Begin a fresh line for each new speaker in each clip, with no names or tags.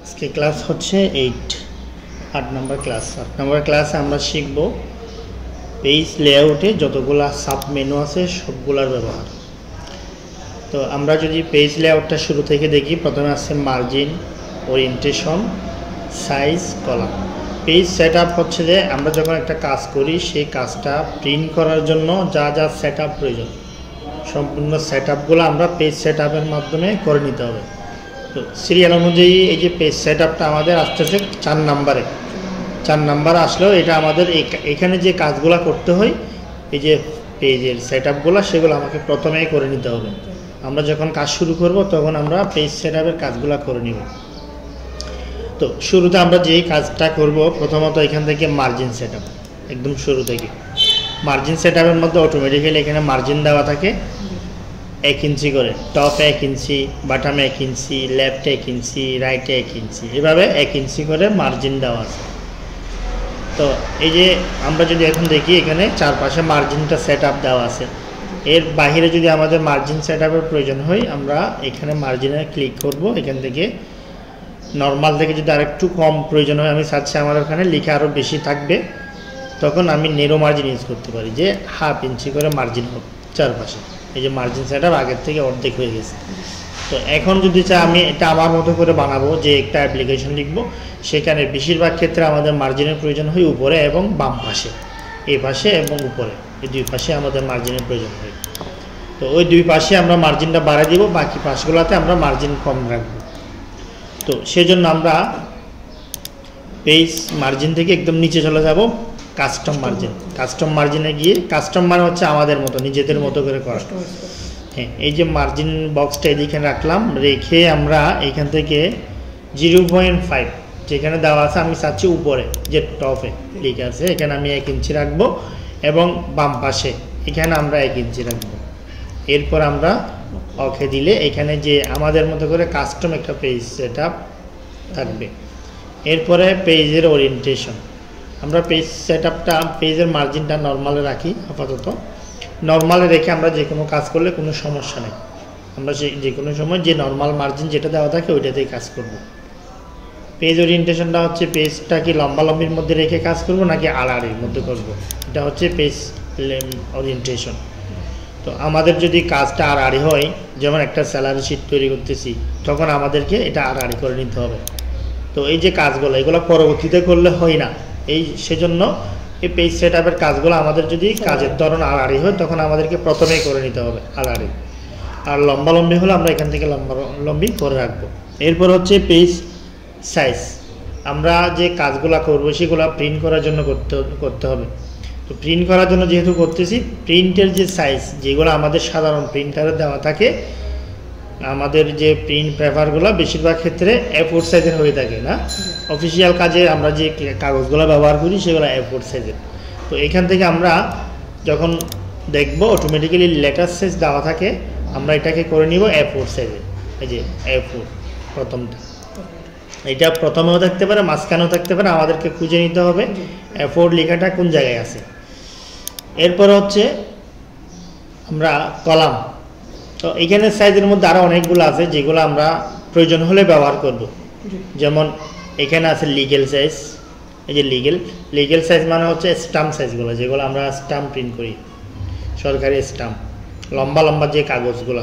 আজকে ক্লাস হচ্ছে 8 নম্বর ক্লাস। 8 নম্বর ক্লাসে আমরা শিখব পেজ লেআউটে যতগুলা সাব মেনু আছে সবগুলার ব্যবহার। তো আমরা যদি পেজ লেআউটটা শুরু থেকে দেখি, প্রথমে আছে margin, orientation, size, column. Page setup হচ্ছে যে আমরা যখন একটা কাজ করি সেই কাজটা প্রিন্ট করার জন্য যা যা সেটআপ প্রয়োজন, সম্পূর্ণ সেটআপগুলো আমরা পেজ সেটআপের মাধ্যমে করে নিতে হবে। তো সিরিয়াল অনুযায়ী এই যে পেজ সেটআপটা আমাদের আসতেছে 4 নম্বরে। 4 নম্বর আসলেও এটা আমাদের এখানে যে কাজগুলো করতে হয়, এই যে পেজের সেটআপগুলো, সেগুলো আমাকে প্রথমেই করে নিতে হবে। আমরা যখন কাজ শুরু করব তখন আমরা পেজ সেটআপের কাজগুলো করে নিব। তো শুরুতে আমরা যেই কাজটা করব, প্রথমত এখান থেকে মার্জিন সেটআপ, একদম শুরু থেকে মার্জিন সেটআপের মধ্যে অটোমেটিক্যালি এখানে মার্জিন দেওয়া থাকে 1 ইঞ্চি করে, টপ 1 ইঞ্চি, বাটাম 1 ইঞ্চি, লেফট 1 ইঞ্চি, রাইট 1 ইঞ্চি, এভাবে 1 ইঞ্চি করে মার্জিন দেওয়া আছে। তো এই যে আমরা যদি এখন দেখি এখানে চারপাশে মার্জিনটা সেটআপ দেওয়া আছে। এর বাইরে যদি আমাদের মার্জিন সেটআপের প্রয়োজন হয়, আমরা এখানে মার্জিনে ক্লিক করব। এখান থেকে নর্মাল থেকে যদি আরেকটু কম প্রয়োজন হয়, আমি চাচ্ছি আমার ওখানে লেখা আরও বেশি থাকবে, তখন আমি নেরো মার্জিন ইউজ করতে পারি, যে 1/2 ইঞ্চি করে মার্জিন হোক চারপাশে। এই যে মার্জিন সেটআপ আগের থেকে অর্ধেক হয়ে গেছে। তো এখন যদি চাই আমি এটা আমার মতো করে বানাবো, যে একটা অ্যাপ্লিকেশন লিখবো, সেখানে বেশিরভাগ ক্ষেত্রে আমাদের মার্জিনের প্রয়োজন হয় উপরে এবং বাম পাশে, এই পাশে এবং উপরে, এই দুই পাশে আমাদের মার্জিনের প্রয়োজন হয়। তো ওই দুই পাশে আমরা মার্জিনটা বাড়াই দিব, বাকি পাশগুলোতে আমরা মার্জিন কম রাখবো। তো সেজন্য আমরা পেজ মার্জিন থেকে একদম নিচে চলে যাব কাস্টম মার্জিন। কাস্টম মার্জিনে গিয়ে, কাস্টম মানে হচ্ছে আমাদের মতো, নিজেদের মতো করে করা। হ্যাঁ, এই যে মার্জিন বক্সটা এদিকে রাখলাম, রেখে আমরা এখান থেকে 0.5 যেখানে দেওয়া আছে, আমি চাচ্ছি উপরে যে টপে লেখা আছে এখানে আমি 1 ইঞ্চি রাখবো, এবং বাম পাশে এখানে আমরা 1 ইঞ্চি রাখবো। এরপর আমরা ওকে দিলে এখানে যে আমাদের মতো করে কাস্টম একটা পেজ সেটআপ থাকবে। এরপরে পেজের ওরিয়েন্টেশন, আমরা পেজ সেটআপটা, পেজের মার্জিনটা নর্মালে রাখি আপাতত। নর্মালে রেখে আমরা যে কোনো কাজ করলে কোনো সমস্যা নেই, আমরা যে কোনো সময় যে নর্মাল মার্জিন যেটা দেওয়া থাকে ওইটাতেই কাজ করব। পেজ ওরিয়েন্টেশনটা হচ্ছে পেজটা কি লম্বালম্বির মধ্যে রেখে কাজ করব নাকি আড়াআড়ির মধ্যে করব, এটা হচ্ছে পেজ ওরিয়েন্টেশন। তো আমাদের যদি কাজটা আড়াআড়ি হয়, যেমন একটা স্যালারি শিট তৈরি করতেছি, তখন আমাদেরকে এটা আড়াআড়ি করে নিতে হবে। তো এই যে কাজগুলো, এগুলো পরবর্তীতে করলে হয় না, এই সেজন্য এই পেজ সেটআপের কাজগুলো আমাদের যদি কাজের ধরন আড়াআড়ি হয়, তখন আমাদেরকে প্রথমেই করে নিতে হবে আড়াআড়ি। আর লম্বালম্বি হলে আমরা এখান থেকে লম্বালম্বি করে রাখবো। এরপর হচ্ছে পেজ সাইজ, আমরা যে কাজগুলো করবো সেগুলো প্রিন্ট করার জন্য করতে হবে। তো প্রিন্ট করার জন্য যেহেতু করতেছি, প্রিন্টের যে সাইজ, যেগুলো আমাদের সাধারণ প্রিন্টারে দেওয়া থাকে, আমাদের যে প্রিন্ট পেপারগুলো বেশিরভাগ ক্ষেত্রে A4 সাইজের হয়ে থাকে না, অফিসিয়াল কাজে আমরা যে কাগজগুলো ব্যবহার করি সেগুলো A4 সাইজের। তো এখান থেকে আমরা যখন দেখব অটোমেটিক্যালি লেটার সাইজ দেওয়া থাকে, আমরা এটাকে করে নিব A4 সাইজের। এই যে A4 প্রথমটা, এটা প্রথমেও থাকতে পারে, মাঝখানেও থাকতে পারে, আমাদেরকে খুঁজে নিতে হবে A4 লেখাটা কোন জায়গায় আছে। এরপর হচ্ছে আমরা কলাম। তো এখানে সাইজের মধ্যে আরও অনেকগুলো আছে যেগুলো আমরা প্রয়োজন হলে ব্যবহার করব। যেমন এখানে আছে লিগেল সাইজ, এই যে লিগেল সাইজ মানে হচ্ছে স্টাম্প সাইজগুলো, যেগুলো আমরা স্টাম্প প্রিন্ট করি, সরকারি স্টাম্প, লম্বা লম্বা যে কাগজগুলো,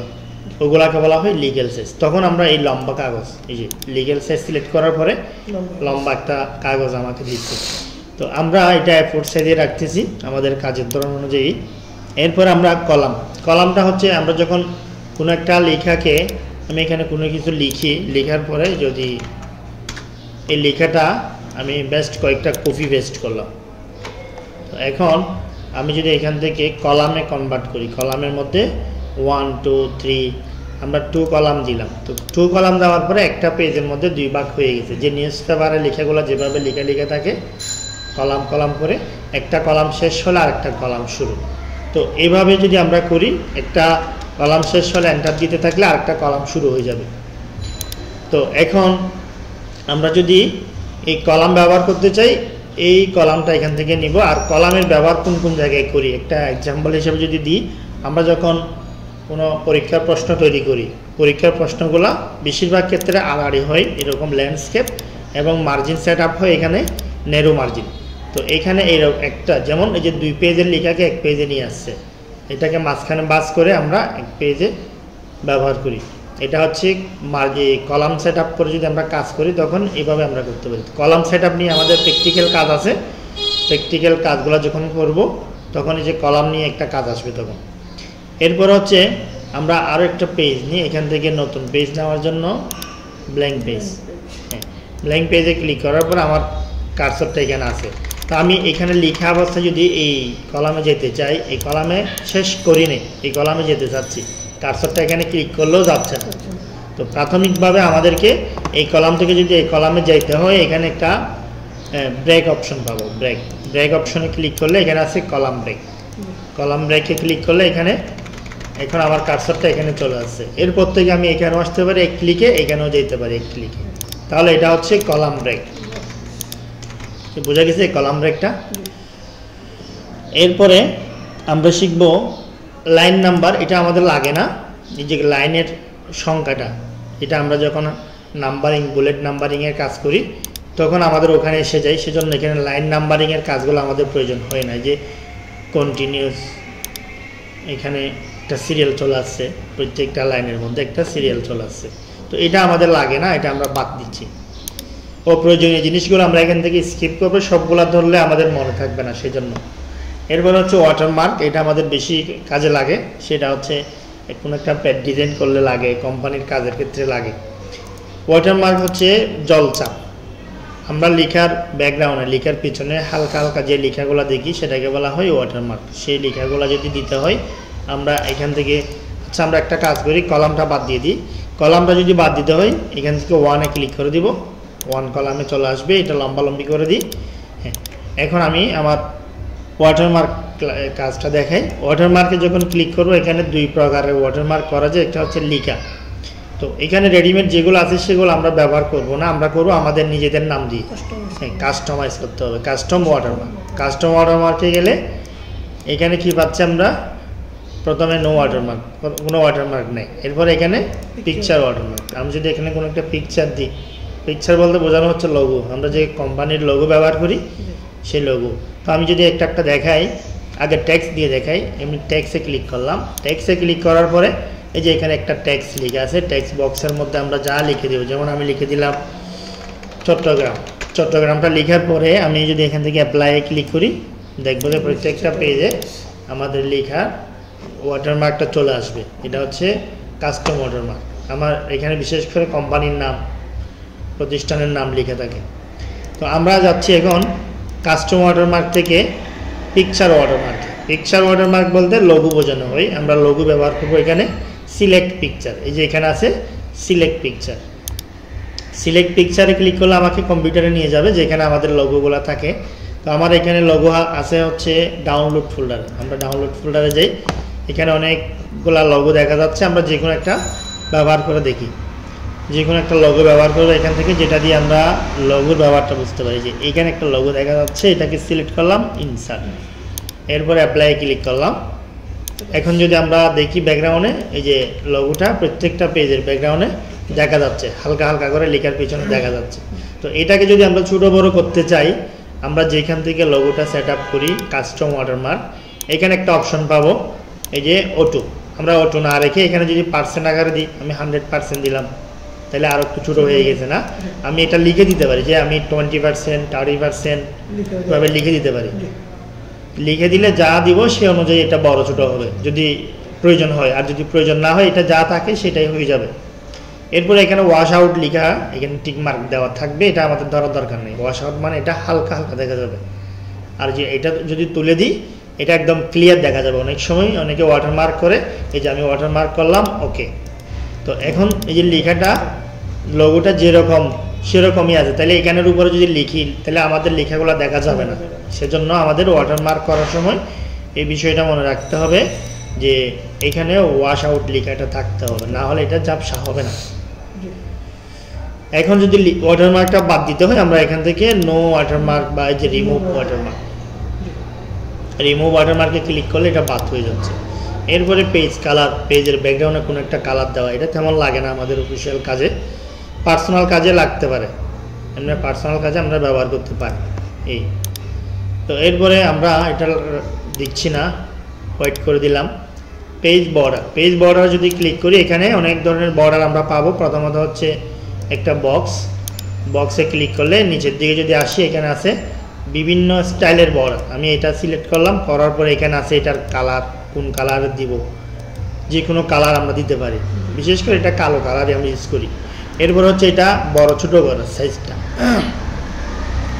ওগুলাকে বলা হয় লিগেল সাইজ। তখন আমরা এই লম্বা কাগজ, এই যে লিগেল সাইজ সিলেক্ট করার পরে লম্বা একটা কাগজ আমাকে দিচ্ছে। তো আমরা এটা A4 সাইজে রাখতেছি আমাদের কাজের ধরন অনুযায়ী। এরপর আমরা কলামটা হচ্ছে আমরা যখন কোনো একটা লেখাকে, আমি এখানে কোনো কিছু লেখার পরে যদি এই লেখাটা আমি কয়েকটা কপি পেস্ট করলাম, তো এখন আমি যদি এখান থেকে কলামে কনভার্ট করি, কলামের মধ্যে 1 2 3 আমরা 2 কলাম দিলাম। তো 2 কলাম দেওয়ার পরে একটা পেজের মধ্যে 2 ভাগ হয়ে গেছে। যে নিউজ পেপারের লেখাগুলো যেভাবে লেখা থাকে কলাম কলাম করে, একটা কলাম শেষ হলে আরেকটা কলাম শুরু। তো এইভাবে যদি আমরা করি, একটা কলাম শেষ হলে এন্টার দিতে থাকলে আরেকটা কলাম শুরু হয়ে যাবে। তো এখন আমরা যদি এই কলাম ব্যবহার করতে চাই, এই কলামটা এখান থেকে নিব। আর কলামের ব্যবহার কোন কোন জায়গায় করি, একটা এক্সাম্পল হিসেবে যদি দিই, আমরা যখন কোনো পরীক্ষার প্রশ্ন তৈরি করি, পরীক্ষার প্রশ্নগুলো বেশিরভাগ ক্ষেত্রে আড়াআড়ি হয়, এরকম ল্যান্ডস্কেপ, এবং মার্জিন সেট আপ হয় এখানে ন্যারো মার্জিন। তো এখানে এইরকম একটা, যেমন এই যে 2 পেজের লেখাকে 1 পেজে নিয়ে আসছে, এটাকে মাঝখানে বাস করে আমরা 1 পেজে ব্যবহার করি। এটা হচ্ছে কলাম সেট আপ করে যদি আমরা কাজ করি তখন এইভাবে আমরা করতে পারি। কলাম সেট আপ নিয়ে আমাদের প্র্যাকটিক্যাল কাজ আছে, প্র্যাকটিক্যাল কাজগুলো যখন করব তখন এই যে কলাম নিয়ে একটা কাজ আসবে তখন। এরপর হচ্ছে আমরা আরও একটা পেজ নিই, এখান থেকে নতুন পেজ নেওয়ার জন্য ব্ল্যাঙ্ক পেজ, হ্যাঁ ব্ল্যাঙ্ক পেজে ক্লিক করার পর আমার কার্সরটা এখানে আছে। তো আমি এখানে লেখা অবস্থায় যদি এই কলামে যেতে চাই, এই কলামে শেষ করি নেই, এই কলামে যেতে চাচ্ছি, কার্সরটা এখানে ক্লিক করলেও যাচ্ছে না। তো প্রাথমিকভাবে আমাদেরকে এই কলাম থেকে যদি এই কলামে যাইতে হয়, এখানে একটা ব্রেক অপশন পাবো, ব্রেক অপশনে ক্লিক করলে এখানে আছে কলাম ব্রেক, কলাম ব্রেকে ক্লিক করলে এখানে এখন আমার কার্সরটা এখানে চলে আসছে। এরপর থেকে আমি এখানেও আসতে পারি এক ক্লিকে, এখানেও যেতে পারি এক ক্লিকে। তাহলে এটা হচ্ছে কলাম ব্রেক, বোঝা গেছে কলাম ব্রেকটা। এরপরে আমরা শিখব লাইন নাম্বার। এটা আমাদের লাগে না, এই যে লাইনের সংখ্যাটা, এটা আমরা যখন নাম্বারিং, বুলেট নাম্বারিংয়ের কাজ করি তখন আমাদের ওখানে এসে যায়, সেজন্য এখানে লাইন নাম্বারিংয়ের কাজগুলো আমাদের প্রয়োজন হয় না। যে কন্টিনিউস এখানে একটা সিরিয়াল চলে আসছে, প্রত্যেকটা লাইনের মধ্যে একটা সিরিয়াল চলে আসছে, তো এটা আমাদের লাগে না, এটা আমরা বাদ দিচ্ছি। অপ্রয়োজনীয় জিনিসগুলো আমরা এখান থেকে স্কিপ করবো, সবগুলা ধরলে আমাদের মনে থাকবে না, সেজন্য। এরপর হচ্ছে ওয়াটারমার্ক, এটা আমাদের বেশি কাজে লাগে, সেটা হচ্ছে কোনো একটা প্যাড ডিজাইন করলে লাগে, কোম্পানির কাজের ক্ষেত্রে লাগে। ওয়াটারমার্ক হচ্ছে জলচাপ। আমরা লেখার ব্যাকগ্রাউন্ডে, লেখার পিছনে হালকা হালকা যে লেখাগুলো দেখি সেটাকে বলা হয় ওয়াটারমার্ক। সেই লেখাগুলো যদি দিতে হয় আমরা এখান থেকে, আচ্ছা আমরা একটা কাজ করি, কলামটা বাদ দিয়ে দিই। কলামটা যদি বাদ দিতে হয় এখান থেকে 1-এ ক্লিক করে দিব, 1 কলামে চলে আসবে, এটা লম্বালম্বি করে দিই। হ্যাঁ, এখন আমি আমার ওয়াটারমার্ক কাজটা দেখাই। ওয়াটারমার্কে যখন ক্লিক করবো এখানে 2 প্রকারের ওয়াটারমার্ক করা যায়, একটা হচ্ছে লেখা। তো এখানে রেডিমেড যেগুলো আছে সেগুলো আমরা ব্যবহার করব না, আমরা করবো আমাদের নিজেদের নাম দিয়ে, হ্যাঁ কাস্টমাইজ করতে হবে, কাস্টম ওয়াটারমার্ক। কাস্টম ওয়াটারমার্কে গেলে এখানে কি পাচ্ছি আমরা, প্রথমে নো ওয়াটারমার্ক, কোনো ওয়াটারমার্ক নেই। এরপর এখানে পিকচার ওয়াটারমার্ক। আমি যদি এখানে কোনো একটা পিকচার দিই, পিকচার বলতে বোঝানো হচ্ছে লোগো, আমরা যে কোম্পানির লোগো ব্যবহার করি সেই লোগো। তো আমি যদি একটা দেখাই, আগে ট্যাক্স দিয়ে দেখাই, এমনি ট্যাক্সে ক্লিক করলাম। ট্যাক্সে ক্লিক করার পরে এই যে এখানে একটা ট্যাক্স লেখা আছে, ট্যাক্স বক্সের মধ্যে আমরা যা লিখে দেবো, যেমন আমি লিখে দিলাম চট্টগ্রাম। চট্টগ্রামটা লেখার পরে আমি যদি এখান থেকে অ্যাপ্লাইয়ে ক্লিক করি, দেখবো যে প্রত্যেকটা পেজে আমাদের লেখা ওয়াটারমার্কটা চলে আসবে। এটা হচ্ছে কাস্টম ওয়াটারমার্ক। আমার এখানে বিশেষ করে কোম্পানির নাম, প্রতিষ্ঠানের নাম লিখে থাকে। তো আমরা যাচ্ছি এখন কাস্টম ওয়াটারমার্ক থেকে পিকচার ওয়াটারমার্ক। পিকচার ওয়াটারমার্ক বলতে লঘু বোঝানো হয়, আমরা লঘু ব্যবহার করবো এখানে সিলেক্ট পিকচার। এই যে এখানে আছে সিলেক্ট পিকচার। সিলেক্ট পিকচারে ক্লিক করলে আমাকে কম্পিউটারে নিয়ে যাবে যেখানে আমাদের লঘুগুলো থাকে। তো আমার এখানে লঘু আছে হচ্ছে ডাউনলোড ফোল্ডারে। আমরা ডাউনলোড ফোল্ডারে যাই, এখানে অনেকগুলা লঘু দেখা যাচ্ছে, আমরা যে কোনো একটা ব্যবহার করে দেখি, যে কোনো একটা লঘু ব্যবহার করবো এখান থেকে, যেটা দিয়ে আমরা লঘুর ব্যবহারটা বুঝতে পারি। যে এখানে একটা লঘু দেখা যাচ্ছে, এটাকে সিলেক্ট করলাম, ইনসার্ট, এরপর অ্যাপ্লাই ক্লিক করলাম। এখন যদি আমরা দেখি ব্যাকগ্রাউন্ডে এই যে লঘুটা প্রত্যেকটা পেজের ব্যাকগ্রাউন্ডে দেখা যাচ্ছে, হালকা হালকা করে লেখার পিছনে দেখা যাচ্ছে। তো এটাকে যদি আমরা ছোটো বড়ো করতে চাই, আমরা যেখান থেকে লঘুটা সেট আপ করি কাস্টম ওয়াটারমার্ক, এখানে একটা অপশন পাবো এই যে অটো। আমরা অটো না রেখে এখানে যদি পার্সেন্ট আকারে দিই, আমি 100% দিলাম, তাহলে আরও একটু ছোটো হয়ে গেছে না? আমি এটা লিখে দিতে পারি যে আমি 20%, 30% এভাবে লিখে দিতে পারি। লিখে দিলে যা দিব সে অনুযায়ী এটা বড় ছোটো হবে যদি প্রয়োজন হয়, আর যদি প্রয়োজন না হয় এটা যা থাকে সেটাই হয়ে যাবে। এরপরে এখানে ওয়াশ আউট লেখা, এখানে টিক মার্ক দেওয়া থাকবে, এটা আমাদের ধরার দরকার নেই। ওয়াশ আউট মানে এটা হালকা হালকা দেখা যাবে, আর যে এটা যদি তুলে দিই এটা একদম ক্লিয়ার দেখা যাবে। অনেক সময় অনেকে ওয়াটারমার্ক করে, এই যে আমি ওয়াটারমার্ক করলাম, ওকে। তো এখন এই যে লেখাটা লোগোটা যেরকম সেরকমই আছে, তাহলে এখানের উপরে যদি লিখি তাহলে আমাদের লেখাগুলো দেখা যাবে না। সেজন্য আমাদের ওয়াটারমার্ক করার সময় এই বিষয়টা মনে রাখতে হবে যে এখানে ওয়াশ আউট লেখাটা থাকতে হবে, না হলে এটা ঝাপসা হবে না। এখন যদি ওয়াটারমার্কটা বাদ দিতে হয় আমরা এখান থেকে নো ওয়াটারমার্ক বা এই যে রিমুভ ওয়াটারমার্ক, রিমুভ ওয়াটারমার্কে ক্লিক করলে এটা বাদ হয়ে যাচ্ছে। এরপরে পেজ কালার, পেজের ব্যাকগ্রাউন্ডে কোনো একটা কালার দেওয়া, এটা তেমন লাগে না আমাদের অফিসিয়াল কাজে, পার্সোনাল কাজে লাগতে পারে, এমনি পার্সোনাল কাজে আমরা ব্যবহার করতে পারি। এই তো এরপরে আমরা এটা দিচ্ছি না, হোয়াইট করে দিলাম। পেজ বর্ডার, পেজ বর্ডার যদি ক্লিক করি এখানে অনেক ধরনের বর্ডার আমরা পাবো। প্রথমত হচ্ছে একটা বক্সে ক্লিক করলে নিচের দিকে যদি আসি এখানে আছে বিভিন্ন স্টাইলের বর্ডার। আমি এটা সিলেক্ট করলাম, করার পরে এখানে আছে এটার কালার, কোন কালার দিব, যে কোনো কালার আমরা দিতে পারি, বিশেষ করে এটা কালো কালারই আমরা ইউজ করি। এরপর হচ্ছে এটা বড় ছোট করার সাইজটা,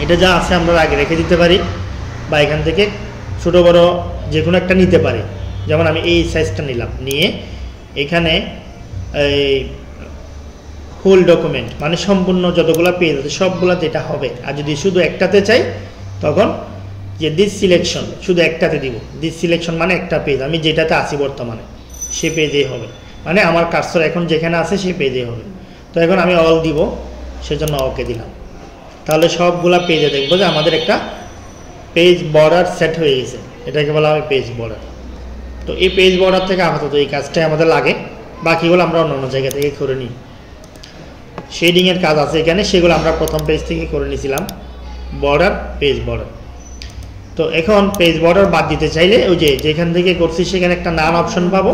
এটা যা আছে আমরা আগে রেখে দিতে পারি বা এখান থেকে ছোট বড় যে কোনো একটা নিতে পারি। যেমন আমি এই সাইজটা নিলাম, নিয়ে এখানে এই ফুল ডকুমেন্ট মানে সম্পূর্ণ যতগুলো পেজ আছে সবগুলোতে এটা হবে। আর যদি শুধু একটাতে চাই তখন যে দিস সিলেকশন শুধু একটাতে দিব, দিস সিলেকশন মানে একটা পেজ, আমি যেটাতে আছি বর্তমানে সে পেজেই হবে, মানে আমার কার্সর এখন যেখানে আছে সেই পেজেই হবে। তো এখন আমি অল দিব, সেজন্য ওকে দিলাম, তাহলে সবগুলা পেজে দেখবো যে আমাদের একটা পেজ বর্ডার সেট হয়ে গেছে, এটাকে বলা হয় পেজ বর্ডার। তো এই পেজ বর্ডার থেকে আপাতত এই কাজটাই আমাদের লাগে, বাকিগুলো আমরা অন্য জায়গা থেকে করে নিই। শেডিংয়ের কাজ আছে এখানে, সেগুলো আমরা প্রথম পেজ থেকে করে নিয়েছিলাম, বর্ডার, পেজ বর্ডার। তো এখন পেজ বর্ডার বাদ দিতে চাইলে ওই যে যেখান থেকে করছি সেখানে একটা নান অপশন পাবো,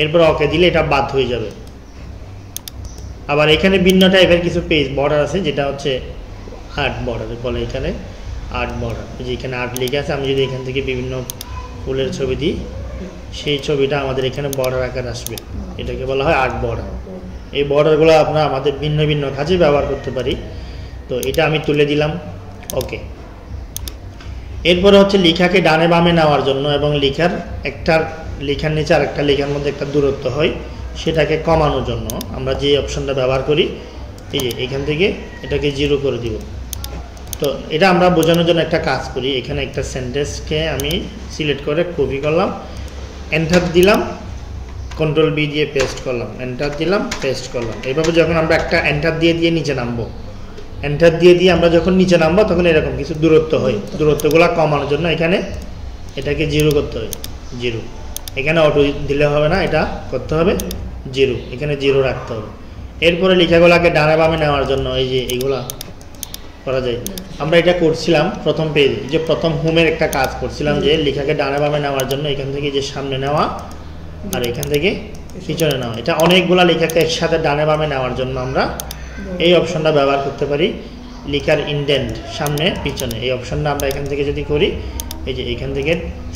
এরপর ওকে দিলে এটা বাদ হয়ে যাবে। আবার এখানে ভিন্ন টাইপের কিছু পেজ বর্ডার আছে, যেটা হচ্ছে আর্ট বর্ডার বলে, এখানে আর্ট বর্ডার, যে এখানে আর্ট লিখে আছে। আমি যদি এখান থেকে বিভিন্ন ফুলের ছবি দিই সেই ছবিটা আমাদের এখানে বর্ডার আকার আসবে, এটাকে বলা হয় আর্ট বর্ডার। এই বর্ডারগুলো আমরা আমাদের ভিন্ন ভিন্ন কাজে ব্যবহার করতে পারি। তো এটা আমি তুলে দিলাম, ওকে। এরপরে হচ্ছে লেখাকে ডানে বামে নেওয়ার জন্য এবং লেখার নিচে আর একটা লেখার মধ্যে একটা দূরত্ব হয়, সেটাকে কমানোর জন্য আমরা যে অপশনটা ব্যবহার করি, এই যে এখান থেকে এটাকে 0 করে দিব। তো এটা আমরা বোঝানোর জন্য একটা কাজ করি, এখানে একটা সেন্টেন্সকে আমি সিলেক্ট করে কপি করলাম, এন্টার দিলাম, কন্ট্রোল বি দিয়ে পেস্ট করলাম, এন্টার দিলাম, পেস্ট করলাম। এইভাবে যখন আমরা একটা এন্টার দিয়ে নিচে নামবো, এন্টার দিয়ে আমরা যখন নিচে নামবো তখন এরকম কিছু দূরত্ব হয়, দূরত্বগুলো কমানোর জন্য এখানে এটাকে 0 করতে হয়, 0। এখানে অটো দিলে হবে না, এটা করতে হবে 0, এখানে 0 রাখতে হবে। এরপরে লেখাগুলোকে ডানে বামে নেওয়ার জন্য এই যে এইগুলা করা যায়। আমরা এটা করছিলাম প্রথম পেজে, যে প্রথম হোমের একটা কাজ করছিলাম, যে লেখাকে ডানে বামে নেওয়ার জন্য এখান থেকে যে সামনে নেওয়া আর এখান থেকে পিছনে নেওয়া, এটা অনেকগুলা লেখাকে একসাথে ডানে বামে নেওয়ার জন্য আমরা এই অপশনটা ব্যবহার করতে পারি। লেখার ইনডেন্ট সামনে পিছনে, এই অপশনটা আমরা এখান থেকে যদি করি, এই যে এখান থেকে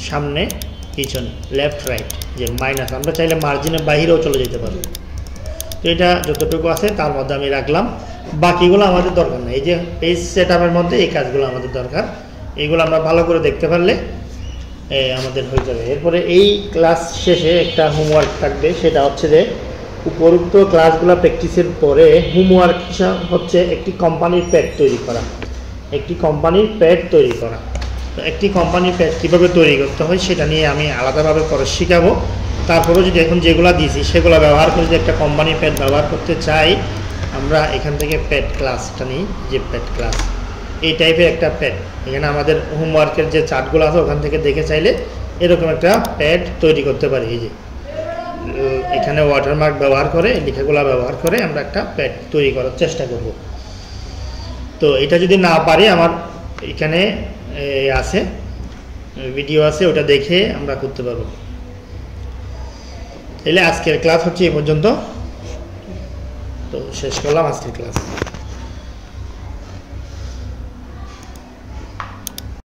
সামনে পিছনে, লেফট রাইট, যে মাইনাস, আমরা চাইলে মার্জিনের বাইরেও চলে যেতে পারি। তো এটা যতটুকু আছে তার মধ্যে আমি রাখলাম, বাকিগুলো আমাদের দরকার নেই। এই যে পেজ সেটআপের মধ্যে এই কাজগুলো আমাদের দরকার, এইগুলো আমরা ভালো করে দেখতে পারলে আমাদের হয়ে যাবে। এরপরে এই ক্লাস শেষে একটা হোমওয়ার্ক থাকবে, সেটা হচ্ছে যে উপরোক্ত ক্লাসগুলো প্র্যাকটিসের পরে হোমওয়ার্ক হচ্ছে একটি কোম্পানির প্যাড তৈরি করা, একটি কোম্পানির প্যাড তৈরি করা। তো একটি কোম্পানির প্যাড কীভাবে তৈরি করতে হয় সেটা নিয়ে আমি আলাদাভাবে পরে শেখাবো। তারপরেও যদি এখন যেগুলো দিয়েছি সেগুলো ব্যবহার করে যদি একটা কোম্পানির প্যাড ব্যবহার করতে চাই, আমরা এখান থেকে প্যাড ক্লাসটা নিই, যে প্যাড ক্লাস এই টাইপের একটা প্যাড, এখানে আমাদের হোমওয়ার্কের যে চার্টগুলো আছে ওখান থেকে দেখে চাইলে এরকম একটা প্যাড তৈরি করতে পারি। এই যে এখানে ওয়াটারমার্ক ব্যবহার করে, লেখাগুলো ব্যবহার করে আমরা একটা প্যাড তৈরি করার চেষ্টা করব। তো এটা যদি না পারি, আমার এখানে আছে ভিডিও আছে, ওটা দেখে আমরা করতে পারবো। তাহলে আজকের ক্লাস হচ্ছে এই পর্যন্ত, তো শেষ করলাম আজকের ক্লাস।